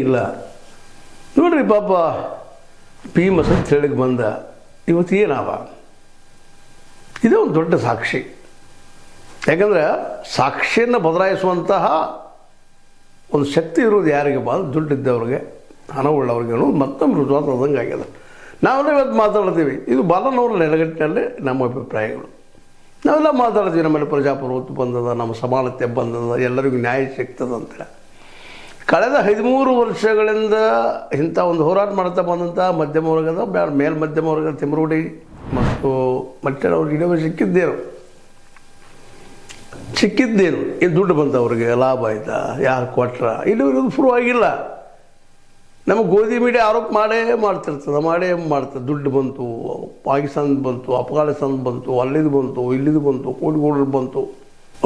ಇಲ್ಲ. ನೋಡ್ರಿ ಪಾಪ ಭೀಮ ಸತ್ಯಳಿಗೆ ಬಂದ, ಇವತ್ತು ಏನಾವ? ಇದೇ ಒಂದು ದೊಡ್ಡ ಸಾಕ್ಷಿ. ಯಾಕಂದರೆ ಸಾಕ್ಷಿಯನ್ನು ಬದಲಾಯಿಸುವಂತಹ ಒಂದು ಶಕ್ತಿ ಇರೋದು ಯಾರಿಗೆ ಬಾ? ದುಡ್ಡಿದ್ದವ್ರಿಗೆ, ಹಣವುಳ್ಳವ್ರಿಗೆ ಅನ್ನೋದು ಮತ್ತೊಮ್ಮೆ ರುಜುವಾತ ಆದಂಗೆ ಆಗ್ಯದ. ನಾವೆಲ್ಲ ಇವತ್ತು ಮಾತಾಡ್ತೀವಿ, ಇದು ಬಾಲನವರ ನೆಲೆಗಟ್ಟಿನಲ್ಲಿ ನಮ್ಮ ಅಭಿಪ್ರಾಯಗಳು. ನಾವೆಲ್ಲ ಮಾತಾಡ್ತೀವಿ, ನಮ್ಮಲ್ಲಿ ಪ್ರಜಾಪ್ರಭುತ್ವ ಬಂದದ, ನಮ್ಮ ಸಮಾನತೆ ಬಂದದ, ಎಲ್ಲರಿಗೂ ನ್ಯಾಯ ಸಿಗ್ತದೆ ಅಂತೇಳಿ. ಕಳೆದ 13 ವರ್ಷಗಳಿಂದ ಇಂಥ ಒಂದು ಹೋರಾಟ ಮಾಡ್ತಾ ಬಂದಂಥ ಮಧ್ಯಮ ವರ್ಗದ ಮೇಲ್ಮಧ್ಯಮ ವರ್ಗದ ತಿಮ್ಮರೋಡಿ ಮತ್ತು ಅವ್ರಿಗೆ ಇಡವೆ ಸಿಕ್ಕಿದ್ದೇನು ಈ ದುಡ್ಡು ಬಂತವ್ರಿಗೆ, ಲಾಭ ಆಯ್ತಾ, ಯಾರು ಕೊಟ್ರ, ಇಲ್ಲಿವರೆಗೂ ಪ್ರೂವ್ ಆಗಿಲ್ಲ. ನಮಗೆ ಗೋಧಿ ಮೀಡಿಯಾ ಆರೋಪ ಮಾಡ್ತದೆ. ದುಡ್ಡು ಬಂತು, ಪಾಕಿಸ್ತಾನದ ಬಂತು, ಅಫ್ಘಾನಿಸ್ತಾನದ ಬಂತು, ಅಲ್ಲಿದು ಬಂತು, ಇಲ್ಲಿದು ಬಂತು, ಕೋಟಿಗೋಡು ಬಂತು.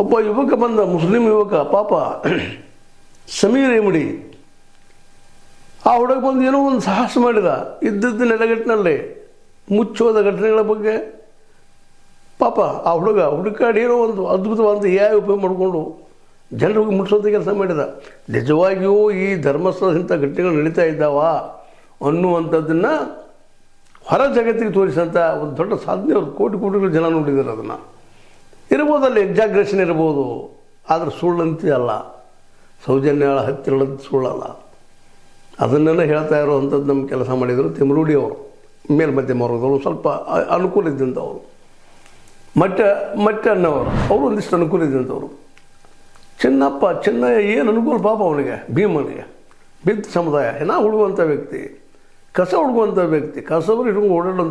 ಒಬ್ಬ ಯುವಕ ಬಂದ, ಮುಸ್ಲಿಂ ಯುವಕ, ಪಾಪ ಸಮೀರ್ ಎಮಡಿ, ಆ ಹುಡುಗ ಬಂದು ಏನೋ ಒಂದು ಸಾಹಸ ಮಾಡಿದ. ಇದ್ದದ್ದು ನೆಲೆಗಟ್ಟಿನಲ್ಲೇ ಮುಚ್ಚೋದ ಘಟನೆಗಳ ಬಗ್ಗೆ ಪಾಪ ಆ ಹುಡುಕಾಡಿ ಏನೋ ಒಂದು ಅದ್ಭುತವಾದ ಉಪಯೋಗ ಮಾಡಿಕೊಂಡು ಜನರಿಗೆ ಮುಟ್ಟಿಸೋಂಥ ಕೆಲಸ ಮಾಡಿದ. ನಿಜವಾಗಿಯೂ ಈ ಧರ್ಮಸ್ಥಳದ ಇಂಥ ಘಟನೆಗಳು ನಡೀತಾ ಇದ್ದಾವ ಅನ್ನುವಂಥದ್ದನ್ನು ಹೊರ ಜಗತ್ತಿಗೆ ತೋರಿಸೋಂಥ ಒಂದು ದೊಡ್ಡ ಸಾಧನೆ. ಅವ್ರು ಕೋಟಿಗಳು ಜನ ನೋಡಿದ್ದಾರೆ. ಅದನ್ನು ಇರ್ಬೋದಲ್ಲಿ ಎಕ್ಸಾಗ್ರೇಷನ್ ಇರ್ಬೋದು, ಆದರೆ ಸುಳ್ಳಂತೆ ಅಲ್ಲ, ಸೌಜನ್ಯ ಹತ್ತಿರಳಂತ ಸುಳ್ಳಲ್ಲ. ಅದನ್ನೆಲ್ಲ ಹೇಳ್ತಾ ಇರೋವಂಥದ್ದು ನಮ್ಮ ಕೆಲಸ ಮಾಡಿದರು ತಿಮ್ಮರೂಡಿ ಅವರು. ಮೇಲ್ಮಧ್ಯಮ ವರ್ಗದವರು ಸ್ವಲ್ಪ ಅನುಕೂಲ ಇದ್ದಂಥವ್ರು, ಮಟ್ಟ ಅನ್ನೋರು, ಅವರು ಒಂದಿಷ್ಟು ಅನುಕೂಲ ಇದ್ದಂಥವ್ರು. ಚೆನ್ನಯ್ಯ ಏನು ಅನುಕೂಲ ಪಾಪ ಅವನಿಗೆ, ಭೀಮನಿಗೆ ಬಿದ್ದ ಸಮುದಾಯ, ಹೆಣ ಹುಡುಗುವಂಥ ವ್ಯಕ್ತಿ, ಕಸ ಹುಡುಗುವಂಥ ವ್ಯಕ್ತಿ, ಕಸವರು ಹಿಡ್ಕೊಂಡು ಓಡಾಡುವಂಥ